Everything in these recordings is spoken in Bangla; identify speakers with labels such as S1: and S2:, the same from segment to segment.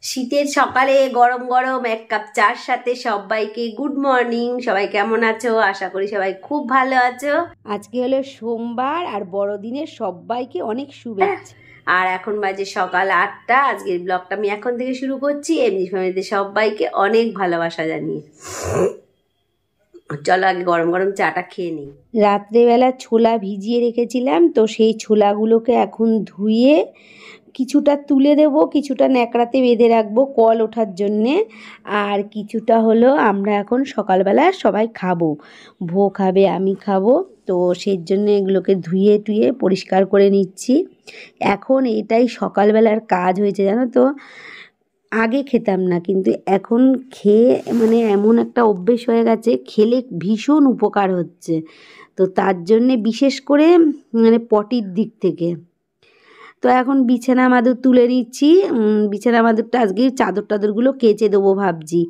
S1: শীতের সকালে গরম গরম এক কাপ চার সাথে সবাইকে গুড মর্নিং। সবাই কেমন আছো? আশা করি সবাই খুব ভালো আছো। আজকে হলো সোমবার আর বড়দিনের সবাইকে অনেক শুভেচ্ছা। আর এখন বাজে সকাল 8টা। আজকের ব্লগটা আমি এখন থেকে শুরু করছি। এমনি ফ্যামিলিতে সবাইকে অনেক ভালোবাসা জানিয়ে চলো আগে গরম গরম চাটা খেয়ে নিই। রাত্রেবেলা ছোলা ভিজিয়ে রেখেছিলাম, তো সেই ছোলাগুলোকে এখন ধুয়ে কিছুটা তুলে দেব, কিছুটা ন্যাকড়াতে বেঁধে রাখবো কল ওঠার জন্যে, আর কিছুটা হলো আমরা এখন সকালবেলা সবাই খাবো। ভো খাবে, আমি খাবো, তো সেই জন্য এগুলোকে ধুয়ে টুয়ে পরিষ্কার করে নিচ্ছি। এখন এটাই সকালবেলার কাজ হয়েছে, জানো তো। আগে খেতাম না, কিন্তু এখন খেয়ে মানে এমন একটা অভ্যেস হয়ে গেছে, খেলে ভীষণ উপকার হচ্ছে। তো তার জন্যে বিশেষ করে মানে পটির দিক থেকে তো এখন বিছানা মাদুর তুলে নিচ্ছি। বিছানা মাদুরটা আজকে চাদর টাদরগুলো কেচে দেবো ভাবছি।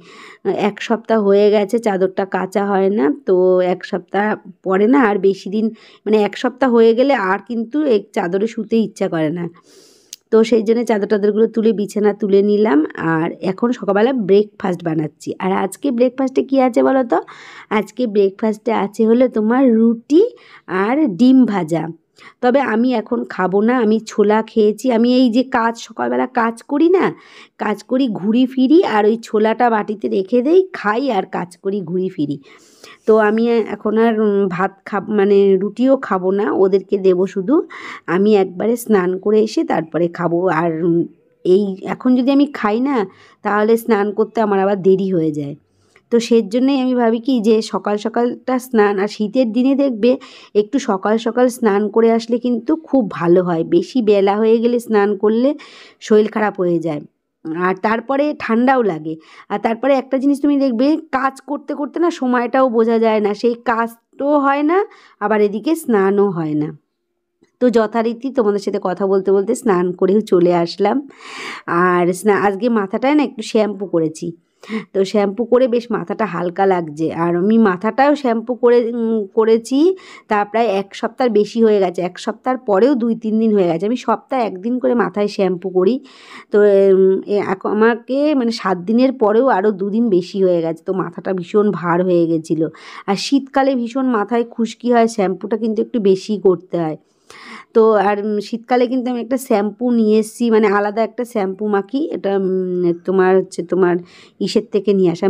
S1: এক সপ্তাহ হয়ে গেছে চাদরটা কাচা হয় না, তো এক সপ্তাহ পরে না আর বেশি দিন, মানে এক সপ্তাহ হয়ে গেলে আর কিন্তু এই চাদরে শুতে ইচ্ছা করে না। তো সেই জন্য চাদর টাদরগুলো তুলে বিছানা তুলে নিলাম। আর এখন সকালবেলা ব্রেকফাস্ট বানাচ্ছি। আর আজকে ব্রেকফাস্টে কী আছে বলো তো? আজকে ব্রেকফাস্টে আছে হলো তোমার রুটি আর ডিম ভাজা। তবে আমি এখন খাবো না, আমি ছোলা খেয়েছি। আমি এই যে সকালবেলা কাজ করি না, কাজ করি ঘুরি ফিরি, আর ওই ছোলাটা বাটিতে রেখে দেই, খাই আর কাজ করি ঘুরি ফিরি। তো আমি এখন আর ভাত মানে রুটিও খাবো না, ওদেরকে দেবো শুধু। আমি একবারে স্নান করে এসে তারপরে খাবো। আর এই এখন যদি আমি খাই না, তাহলে স্নান করতে আমার আবার দেরি হয়ে যায়। তো সেই জন্যই আমি ভাবি কি যে সকাল সকালটা স্নান, আর শীতের দিনে দেখবে একটু সকাল সকাল স্নান করে আসলে কিন্তু খুব ভালো হয়। বেশি বেলা হয়ে গেলে স্নান করলে শরীর খারাপ হয়ে যায়, আর তারপরে ঠান্ডাও লাগে। আর তারপরে একটা জিনিস তুমি দেখবে, কাজ করতে করতে না সময়টাও বোঝা যায় না, সেই কাজটাও হয় না, আবার এদিকে স্নানও হয় না। তো যথারীতি তোমাদের সাথে কথা বলতে বলতে স্নান করেও চলে আসলাম। আর আজকে মাথাটায় না একটু শ্যাম্পু করেছি, তো শ্যাম্পু করে বেশ মাথাটা হালকা লাগছে। আর আমি মাথাটাও শ্যাম্পু করেছি তা প্রায় এক সপ্তাহ বেশি হয়ে গেছে। এক সপ্তাহের পরেও 2-3 দিন হয়ে গেছে। আমি সপ্তাহে 1 দিন করে মাথায় শ্যাম্পু করি। তো আমাকে মানে 7 দিনের পরেও আরও 2 দিন বেশি হয়ে গেছে। তো মাথাটা ভীষণ ভার হয়ে গেছিলো। আর শীতকালে ভীষণ মাথায় খুশকি হয়, শ্যাম্পুটা কিন্তু একটু বেশি করতে হয়। তো আর শীতকালে কিন্তু আমি একটা শ্যাম্পু নিয়ে এসেছি, মানে আলাদা একটা শ্যাম্পু মাখি। এটা তোমার হচ্ছে তোমার ইসের থেকে নিয়ে আসা,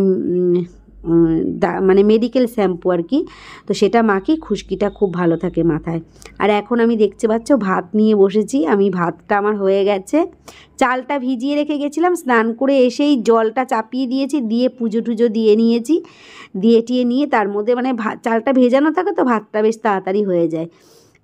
S1: মানে মেডিকেল শ্যাম্পু আর কি। তো সেটা মাখি, খুশকিটা খুব ভালো থাকে মাথায়। আর এখন আমি দেখতে পাচ্ছ ভাত নিয়ে বসেছি। আমি ভাতটা আমার হয়ে গেছে। চালটা ভিজিয়ে রেখে গেছিলাম, স্নান করে এসেই জলটা চাপিয়ে দিয়েছি, দিয়ে পুজো টুজো দিয়ে নিয়েছি। দিয়ে টিয়ে নিয়ে তার মধ্যে মানে চালটা ভেজানো থাকে, তো ভাতটা বেশ তাড়াতাড়ি হয়ে যায়।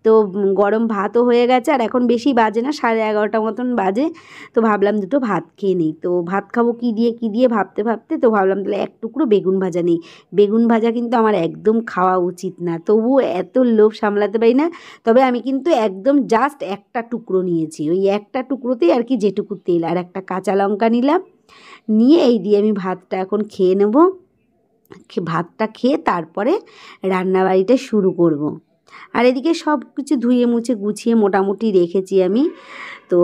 S1: তো গরম ভাতও হয়ে গেছে, আর এখন বেশি বাজে না, 11:30 মতন বাজে। তো ভাবলাম দুটো ভাত খেয়ে নিই। তো ভাত খাবো কী দিয়ে ভাবতে ভাবতে তো ভাবলাম তাহলে এক টুকরো বেগুন ভাজা নেই। বেগুন ভাজা কিন্তু আমার একদম খাওয়া উচিত না, তবুও এত লোভ সামলাতে পারি না। তবে আমি কিন্তু একদম জাস্ট একটা টুকরো নিয়েছি, ওই একটা টুকরোতেই আর কি যেটুকু তেল, আর একটা কাঁচা লঙ্কা নিলাম, নিয়ে এই দিয়ে আমি ভাতটা এখন খেয়ে নেব। ভাতটা খেয়ে তারপরে রান্নাবাড়িটা শুরু করব। আর এদিকে সব কিছু ধুয়ে মুছে গুছিয়ে মোটামুটি রেখেছি আমি। তো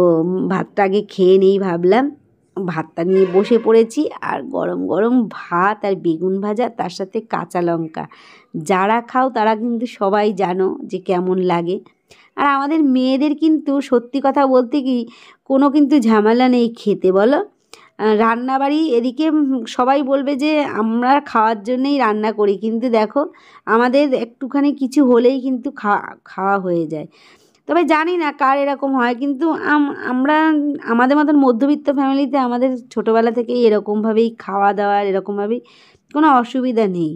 S1: ভাতটা আগে খেয়ে নেই ভাবলাম। ভাতটা নিয়ে বসে পড়েছি, আর গরম গরম ভাত আর বেগুন ভাজা, তার সাথে কাঁচা লঙ্কা। যারা খাও তারা কিন্তু সবাই জানো যে কেমন লাগে। আর আমাদের মেয়েদের কিন্তু সত্যি কথা বলতে কি কোনো কিন্তু ঝামেলা নেই খেতে, বলো। রান্নাবাড়ি এদিকে সবাই বলবে যে আমরা খাওয়ার জন্যেই রান্না করি, কিন্তু দেখো আমাদের একটুখানি কিছু হলেই কিন্তু খাওয়া হয়ে যায়। তবে জানি না কার এরকম হয়, কিন্তু আমরা আমাদের মতন মধ্যবিত্ত ফ্যামিলিতে আমাদের ছোটোবেলা থেকেই এরকমভাবেই খাওয়া দাওয়ার, এরকমভাবেই কোনো অসুবিধা নেই।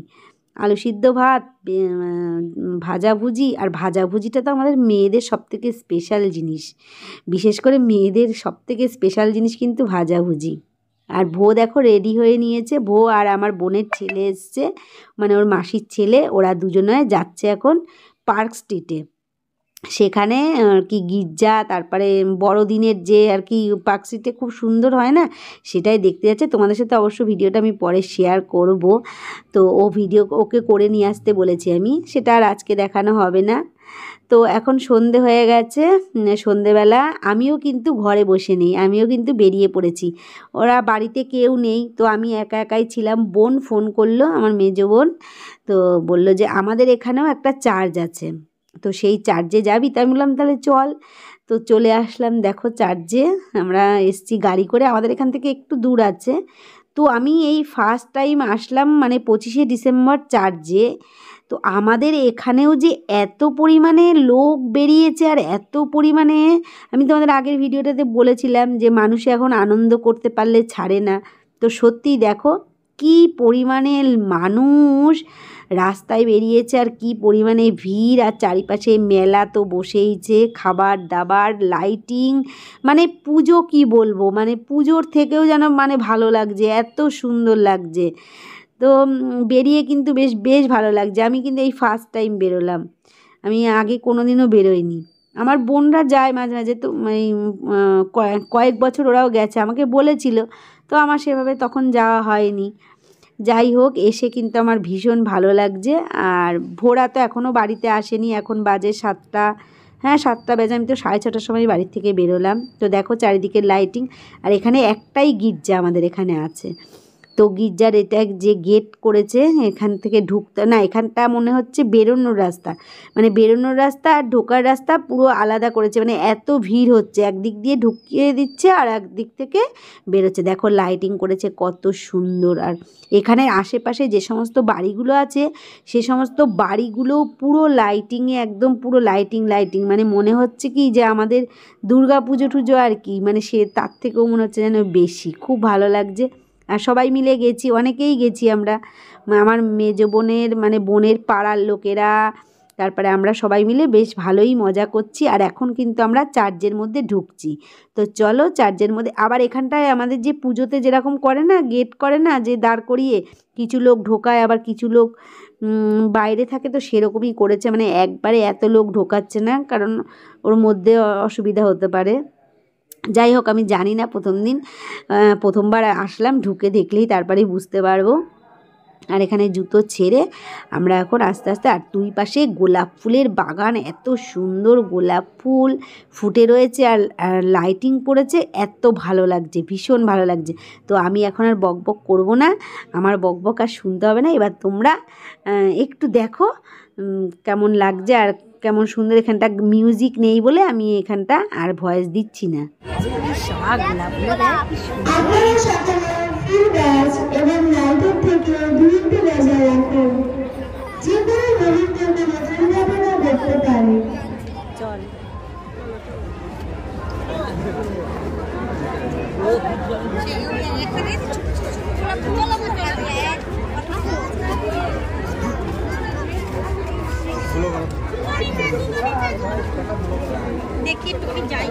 S1: আলু সিদ্ধ ভাত, ভাজাভুজি। আর ভাজাভুজিটা তো আমাদের মেয়েদের সবথেকে স্পেশাল জিনিস, বিশেষ করে মেয়েদের সবথেকে স্পেশাল জিনিস কিন্তু ভাজাভুজি। আর ভো দেখো রেডি হয়ে নিয়েছে, ভো আর আমার বোনের ছেলে এসছে, মানে ওর মাসির ছেলে, ওরা দুজনে যাচ্ছে এখন পার্ক স্ট্রিটে। সেখানে আর কি গির্জা, তারপরে বড়দিনের যে আর কি পার্ক স্ট্রিটে খুব সুন্দর হয় না, সেটাই দেখতে যাচ্ছে। তোমাদের সাথে অবশ্য ভিডিওটা আমি পরে শেয়ার করব। তো ওকে করে নিয়ে আসতে বলেছি আমি, সেটা আর আজকে দেখানো হবে না। তো এখন সন্ধে হয়ে গেছে, সন্ধেবেলা আমিও কিন্তু ঘরে বসে নেই, আমিও কিন্তু বেরিয়ে পড়েছি। ওরা বাড়িতে কেউ নেই, তো আমি একা একাই ছিলাম। বোন ফোন করলো, আমার মেজো বোন, তো বলল যে আমাদের এখানেও একটা চার্চ আছে, তো সেই চার্চে যাবি? তাই বললাম তাহলে চল। তো চলে আসলাম, দেখো চার্চে আমরা এসছি গাড়ি করে, আমাদের এখান থেকে একটু দূর আছে। তো আমি এই ফার্স্ট টাইম আসলাম মানে 25শে ডিসেম্বর চার্চে। তো আমাদের এখানেও যে এত পরিমাণে লোক বেরিয়েছে আর এত পরিমাণে, আমি তোমাদের আগের ভিডিওটাতে বলেছিলাম যে মানুষ এখন আনন্দ করতে পারলে ছাড়ে না। তো সত্যিই দেখো কি পরিমাণে মানুষ রাস্তায় বেরিয়েছে আর কি পরিমাণে ভিড়, আর চারিপাশে মেলা তো বসেইছে, খাবার দাবার, লাইটিং, মানে পুজো কি বলবো, মানে পুজোর থেকেও যেন মানে ভালো লাগছে, এত সুন্দর লাগছে। তো বেরিয়ে কিন্তু বেশ বেশ ভালো লাগছে। আমি কিন্তু এই ফার্স্ট টাইম বেরোলাম, আমি আগে কোনো দিনও বেরোইনি। আমার বোনরা যায় মাঝে মাঝে, তো এই কয়েক বছর ওরাও গেছে, আমাকে বলেছিল, তো আমার সেভাবে তখন যাওয়া হয়নি। যাই হোক, এসে কিন্তু আমার ভীষণ ভালো লাগছে। আর ভোরা তো এখনও বাড়িতে আসেনি, এখন বাজে 7টা, হ্যাঁ 7টা বাজে, আমি তো 6:30টার সময় বাড়ির থেকে বেরোলাম। তো দেখো চারিদিকে লাইটিং, আর এখানে একটাই গির্জা আমাদের এখানে আছে। তো গির্জার এটা যে গেট করেছে, এখান থেকে ঢুকতে না, এখানটা মনে হচ্ছে বেরোনোর রাস্তা, মানে বেরোনোর রাস্তা আর ঢোকার রাস্তা পুরো আলাদা করেছে, মানে এত ভিড় হচ্ছে, একদিক দিয়ে ঢুকিয়ে দিচ্ছে আর একদিক থেকে বেরোচ্ছে। দেখো লাইটিং করেছে কত সুন্দর। আর এখানে আশেপাশে যে সমস্ত বাড়িগুলো আছে সে সমস্ত বাড়িগুলো পুরো লাইটিংয়ে, একদম পুরো লাইটিং, মানে মনে হচ্ছে কি যে আমাদের দুর্গা পুজো টুজো আর কি, মানে সে তার থেকেও মনে হচ্ছে যেন বেশি, খুব ভালো লাগছে। আর সবাই মিলে গেছি, অনেকেই গেছি আমরা, আমার মেজো বোনের মানে বোনের পাড়ার লোকেরা, তারপরে আমরা সবাই মিলে বেশ ভালোই মজা করছি। আর এখন কিন্তু আমরা চার্চের মধ্যে ঢুকছি। তো চলো চার্চের মধ্যে, আবার এখানটায় আমাদের যে পুজোতে যেরকম করে না, গেট করে না যে দাঁড় করিয়ে, কিছু লোক ঢোকায় আবার কিছু লোক বাইরে থাকে, তো সেরকমই করেছে, মানে একবারে এত লোক ঢোকাচ্ছে না, কারণ ওর মধ্যে অসুবিধা হতে পারে। যাই হোক, আমি জানি না, প্রথমবার আসলাম, ঢুকে দেখলেই তারপরেই বুঝতে পারবো। আর এখানে জুতো ছেড়ে আমরা এখন আস্তে আস্তে, আর দুই পাশে গোলাপ ফুলের বাগান, এত সুন্দর গোলাপ ফুল ফুটে রয়েছে, আর লাইটিং পড়েছে, এত ভালো লাগছে, ভীষণ ভালো লাগছে। তো আমি এখন আর বকবক করব না, আমার বকবক আর শুনতে হবে না। এবার তোমরা একটু দেখো কেমন লাগছে আর কেমন সুন্দর। এখানটা মিউজিক নেই বলে আমি এখানটা আর ভয়েস দিচ্ছি না।
S2: দেখি তুমি যাই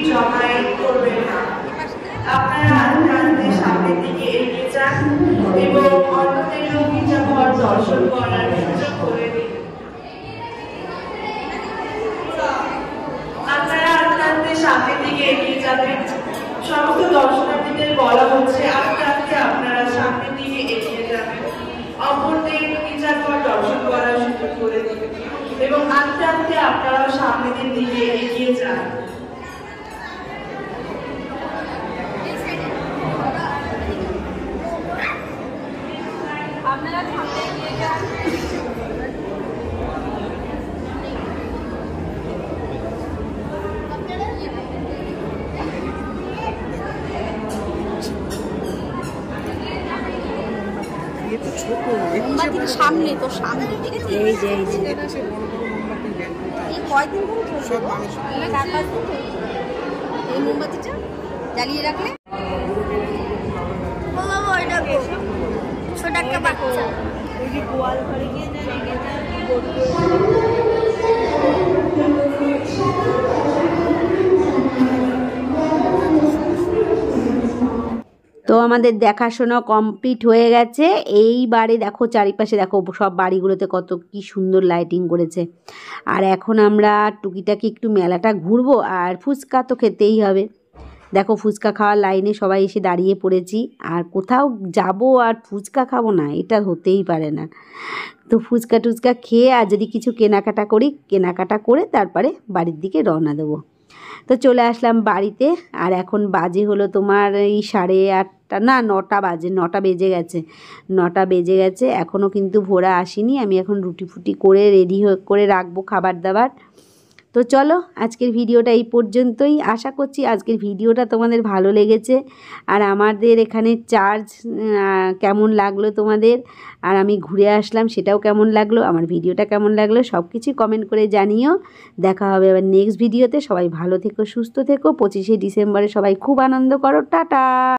S3: জমায়েত করবেন না, আপনারা আস্তে সামনের দিকে এগিয়ে যান এবং অন্যদেরও গির্জাঘর দর্শন করার সুযোগ করে দিন। আপনারা আস্তে সামনের দিকে এগিয়ে যাবেন। সমস্ত দর্শনার্থীদের বলা হচ্ছে আস্তে আস্তে আপনারা সামনের দিকে এগিয়ে যাবেন, অপরদের গির্জাঘর দর্শন করার সুযোগ করে দিন এবং আস্তে আস্তে আপনারাও সামনের দিকে এগিয়ে যান।
S2: সামনে তো সামনে দেখেছি, এই যে এই কয়দিন ধরে 4-5 দিন এই মোমবাতিটা জ্বালিয়ে রাখলে। ও বাবা, এটা ছোট একটা বাচ্চা, ওই যে গোয়াল ঘরে গিয়ে
S1: তো আমাদের দেখাশোনা কমপ্লিট হয়ে গেছে। এইবারে দেখো চারিপাশে দেখো সব বাড়িগুলোতে কত কি সুন্দর লাইটিং করেছে। আর এখন আমরা টুকিটাকি একটু মেলাটা ঘুরবো, আর ফুচকা তো খেতেই হবে। দেখো ফুচকা খাওয়ার লাইনে সবাই এসে দাঁড়িয়ে পড়েছি। আর কোথাও যাব আর ফুচকা খাবো না, এটা হতেই পারে না। তো ফুচকা টুচকা খেয়ে আর যদি কিছু কেনাকাটা করি, কেনাকাটা করে তারপরে বাড়ির দিকে রওনা দেবো। তো চলে আসলাম বাড়িতে। আর এখন বাজে হলো তোমার এই 8:30 না 9টা বাজে, 9টা বেজে গেছে, 9টা বেজে গেছে। এখনও কিন্তু ভোরা আসেনি। আমি এখন রুটি ফুটি করে রেডি করে রাখবো খাবার দাবার। তো চলো আজকের ভিডিওটা এই পর্যন্তই। আশা করছি আজকের ভিডিওটা তোমাদের ভালো লেগেছে। আর আমাদের এখানে চার্জ কেমন লাগলো তোমাদের, আর আমি ঘুরে আসলাম সেটাও কেমন লাগলো, আমার ভিডিওটা কেমন লাগলো সব কিছু কমেন্ট করে জানিও। দেখা হবে আবার নেক্সট ভিডিওতে। সবাই ভালো থেকো, সুস্থ থেকো। 25শে ডিসেম্বরে সবাই খুব আনন্দ করো। টাটা।